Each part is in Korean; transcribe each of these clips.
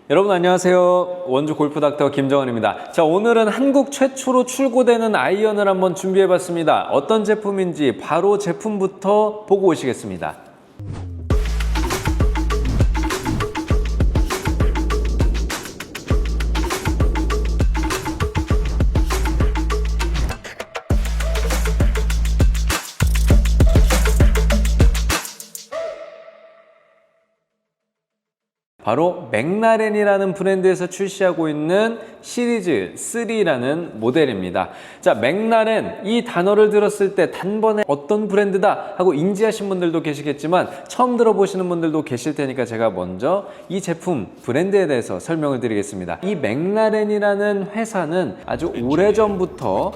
여러분 안녕하세요. 원주 골프 닥터 김정원입니다. 자, 오늘은 한국 최초로 출고되는 아이언을 한번 준비해 봤습니다. 어떤 제품인지 바로 제품부터 보고 오시겠습니다. 바로 맥라렌이라는 브랜드에서 출시하고 있는 시리즈 3라는 모델입니다. 자, 맥라렌 이 단어를 들었을 때 단번에 어떤 브랜드다 하고 인지하신 분들도 계시겠지만 처음 들어보시는 분들도 계실 테니까 제가 먼저 이 제품 브랜드에 대해서 설명을 드리겠습니다. 이 맥라렌이라는 회사는 아주 오래전부터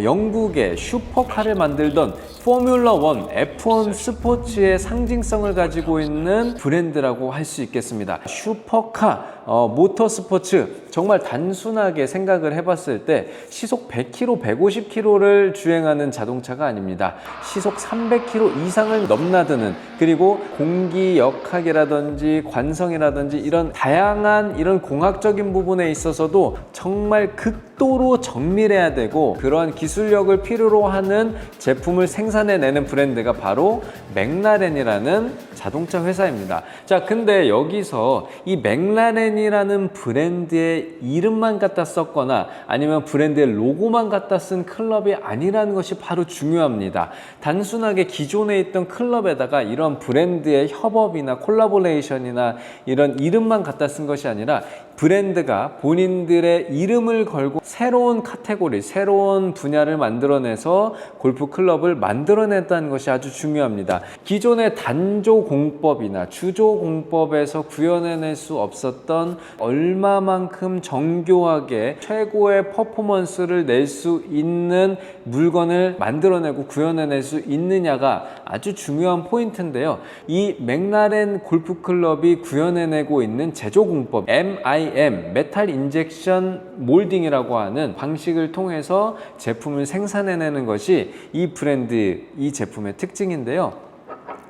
영국의 슈퍼카를 만들던 포뮬러 1 F1 스포츠의 상징성을 가지고 있는 브랜드라고 할 수 있겠습니다. 슈퍼카, 모터스포츠, 정말 단순하게 생각을 해봤을 때 시속 100km, 150km를 주행하는 자동차가 아닙니다. 시속 300km 이상을 넘나드는, 그리고 공기 역학이라든지 관성이라든지 이런 다양한 이런 공학적인 부분에 있어서도 정말 극도로 정밀해야 되고 그러한 기술력을 필요로 하는 제품을 생산해내는 브랜드가 바로 맥라렌이라는 자동차 회사입니다. 자, 근데 여기서 이 맥라렌이라는 브랜드의 이름만 갖다 썼거나 아니면 브랜드의 로고만 갖다 쓴 클럽이 아니라는 것이 바로 중요합니다. 단순하게 기존에 있던 클럽에다가 이런 브랜드의 협업이나 콜라보레이션이나 이런 이름만 갖다 쓴 것이 아니라 브랜드가 본인들의 이름을 걸고 새로운 카테고리, 새로운 분야를 만들어내서 골프 클럽을 만들어냈다는 것이 아주 중요합니다. 기존의 단조 공법이나 주조 공법에서 구현해낼 수 없었던 얼마만큼 정교하게 최고의 퍼포먼스를 낼 수 있는 물건을 만들어내고 구현해낼 수 있느냐가 아주 중요한 포인트인데요. 이 맥라렌 골프 클럽이 구현해내고 있는 제조 공법 MIM, 메탈 인젝션 몰딩이라고 하는 방식을 통해서 제품을 생산해내는 것이 이 브랜드, 이 제품의 특징인데요.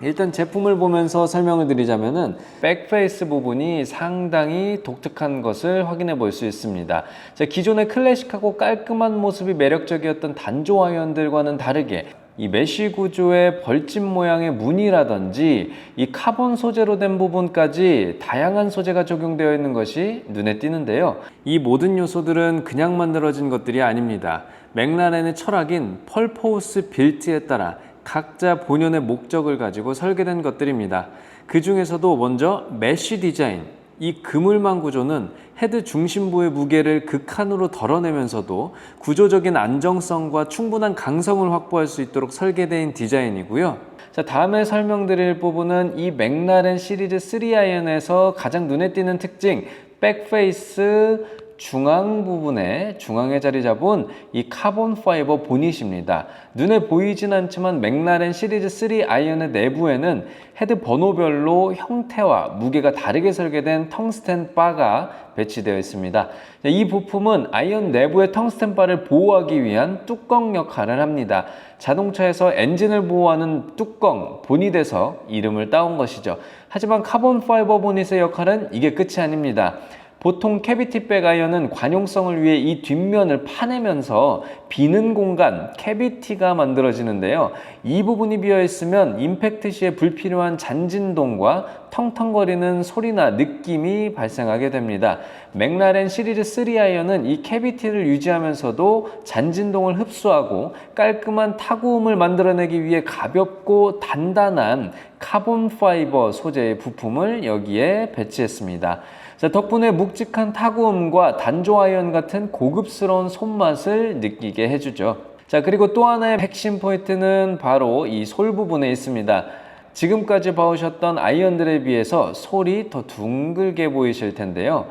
일단 제품을 보면서 설명을 드리자면은 백페이스 부분이 상당히 독특한 것을 확인해 볼 수 있습니다. 자, 기존의 클래식하고 깔끔한 모습이 매력적이었던 단조 아이언들과는 다르게 이 메쉬 구조의 벌집 모양의 무늬라든지 이 카본 소재로 된 부분까지 다양한 소재가 적용되어 있는 것이 눈에 띄는데요. 이 모든 요소들은 그냥 만들어진 것들이 아닙니다. 맥라렌의 철학인 펄포스 빌트에 따라 각자 본연의 목적을 가지고 설계된 것들입니다. 그 중에서도 먼저 메쉬 디자인, 이 그물망 구조는 헤드 중심부의 무게를 극한으로 덜어내면서도 구조적인 안정성과 충분한 강성을 확보할 수 있도록 설계된 디자인이고요. 자, 다음에 설명드릴 부분은 이 맥라렌 시리즈 3 아이언에서 가장 눈에 띄는 특징, 백페이스 중앙 부분에 중앙에 자리 잡은 이 카본 파이버 보닛입니다. 눈에 보이진 않지만 맥라렌 시리즈 3 아이언의 내부에는 헤드 번호별로 형태와 무게가 다르게 설계된 텅스텐 바가 배치되어 있습니다. 이 부품은 아이언 내부의 텅스텐 바를 보호하기 위한 뚜껑 역할을 합니다. 자동차에서 엔진을 보호하는 뚜껑, 보닛에서 이름을 따온 것이죠. 하지만 카본 파이버 보닛의 역할은 이게 끝이 아닙니다. 보통 캐비티백 아이언은 관용성을 위해 이 뒷면을 파내면서 비는 공간, 캐비티가 만들어지는데요. 이 부분이 비어 있으면 임팩트 시에 불필요한 잔진동과 텅텅거리는 소리나 느낌이 발생하게 됩니다. 맥라렌 시리즈 3 아이언은 이 캐비티를 유지하면서도 잔진동을 흡수하고 깔끔한 타구음을 만들어내기 위해 가볍고 단단한 카본 파이버 소재의 부품을 여기에 배치했습니다. 자, 덕분에 묵직한 타구음과 단조 아이언 같은 고급스러운 손맛을 느끼게 해주죠. 자, 그리고 또 하나의 핵심 포인트는 바로 이 솔 부분에 있습니다. 지금까지 봐오셨던 아이언들에 비해서 솔이 더 둥글게 보이실 텐데요.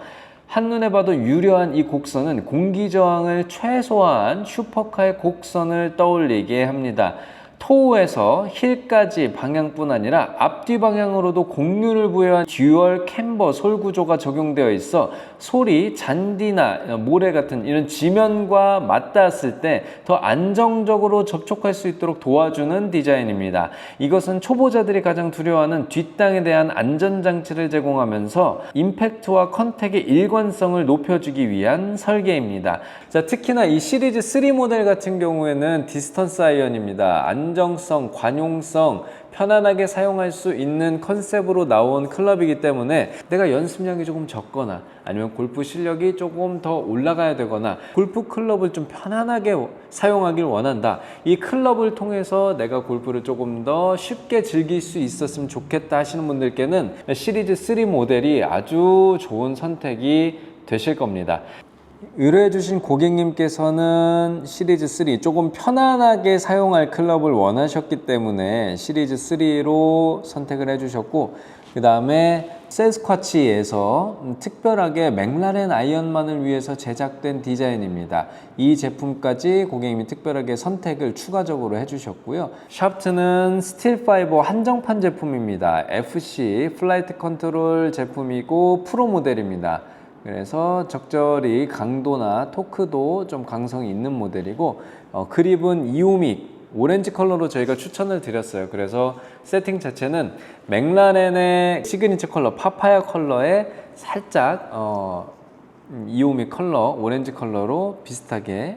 한눈에 봐도 유려한 이 곡선은 공기 저항을 최소화한 슈퍼카의 곡선을 떠올리게 합니다. 토우에서 힐까지 방향뿐 아니라 앞뒤 방향으로도 곡률을 부여한 듀얼 캠버 솔 구조가 적용되어 있어 솔이 잔디나 모래 같은 이런 지면과 맞닿았을 때 더 안정적으로 접촉할 수 있도록 도와주는 디자인입니다. 이것은 초보자들이 가장 두려워하는 뒷땅에 대한 안전장치를 제공하면서 임팩트와 컨택의 일관성을 높여주기 위한 설계입니다. 자, 특히나 이 시리즈 3 모델 같은 경우에는 디스턴스 아이언입니다. 안정성, 관용성, 편안하게 사용할 수 있는 컨셉으로 나온 클럽이기 때문에 내가 연습량이 조금 적거나 아니면 골프 실력이 조금 더 올라가야 되거나 골프 클럽을 좀 편안하게 사용하길 원한다. 이 클럽을 통해서 내가 골프를 조금 더 쉽게 즐길 수 있었으면 좋겠다 하시는 분들께는 시리즈 3 모델이 아주 좋은 선택이 되실 겁니다. 의뢰해주신 고객님께서는 시리즈 3 조금 편안하게 사용할 클럽을 원하셨기 때문에 시리즈 3로 선택을 해주셨고, 그 다음에 세스쿼치에서 특별하게 맥라렌 아이언만을 위해서 제작된 디자인입니다. 이 제품까지 고객님이 특별하게 선택을 추가적으로 해주셨고요. 샤프트는 스틸 파이버 한정판 제품입니다. FC 플라이트 컨트롤 제품이고 프로 모델입니다. 그래서 적절히 강도나 토크도 좀 강성이 있는 모델이고, 그립은 이오믹 오렌지 컬러로 저희가 추천을 드렸어요. 그래서 세팅 자체는 맥라렌의 시그니처 컬러 파파야 컬러에 살짝 이오믹 컬러 오렌지 컬러로 비슷하게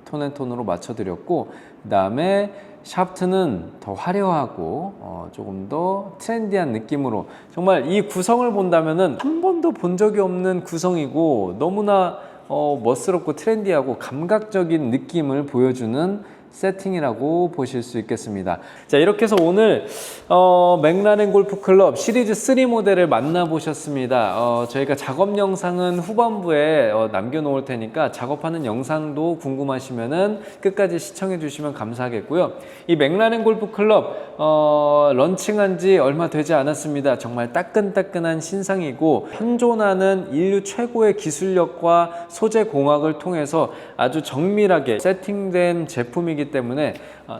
톤앤톤으로 맞춰드렸고, 그 다음에 샤프트는 더 화려하고 조금 더 트렌디한 느낌으로, 정말 이 구성을 본다면은 한 번도 본 적이 없는 구성이고 너무나 멋스럽고 트렌디하고 감각적인 느낌을 보여주는 세팅이라고 보실 수 있겠습니다. 자, 이렇게 해서 오늘 맥라렌 골프 클럽 시리즈 3 모델을 만나보셨습니다. 저희가 작업 영상은 후반부에 남겨놓을 테니까 작업하는 영상도 궁금하시면은 끝까지 시청해 주시면 감사하겠고요. 이 맥라렌 골프 클럽 런칭한 지 얼마 되지 않았습니다. 정말 따끈따끈한 신상이고 현존하는 인류 최고의 기술력과 소재 공학을 통해서 아주 정밀하게 세팅된 제품이기 때문에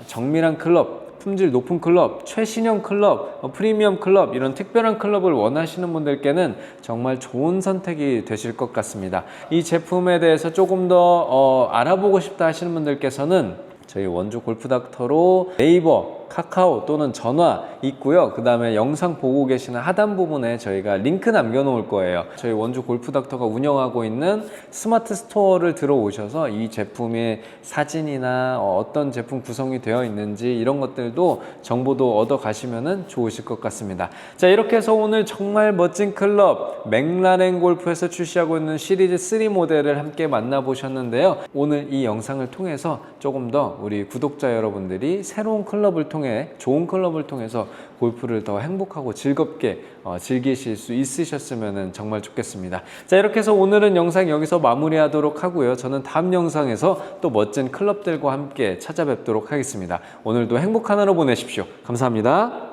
정밀한 클럽, 품질 높은 클럽, 최신형 클럽, 프리미엄 클럽, 이런 특별한 클럽을 원하시는 분들께는 정말 좋은 선택이 되실 것 같습니다. 이 제품에 대해서 조금 더 알아보고 싶다 하시는 분들께서는 저희 원주 골프닥터로 네이버, 카카오 또는 전화 있고요. 그 다음에 영상 보고 계시는 하단 부분에 저희가 링크 남겨놓을 거예요. 저희 원주 골프닥터가 운영하고 있는 스마트 스토어를 들어오셔서 이 제품의 사진이나 어떤 제품 구성이 되어 있는지 이런 것들도 정보도 얻어 가시면 좋으실 것 같습니다. 자, 이렇게 해서 오늘 정말 멋진 클럽 맥라렌 골프에서 출시하고 있는 시리즈 3 모델을 함께 만나보셨는데요. 오늘 이 영상을 통해서 조금 더 우리 구독자 여러분들이 새로운 클럽을 통해 좋은 클럽을 통해서 골프를 더 행복하고 즐겁게 즐기실 수 있으셨으면 정말 좋겠습니다. 자, 이렇게 해서 오늘은 영상 여기서 마무리하도록 하고요. 저는 다음 영상에서 또 멋진 클럽들과 함께 찾아뵙도록 하겠습니다. 오늘도 행복한 하루 보내십시오. 감사합니다.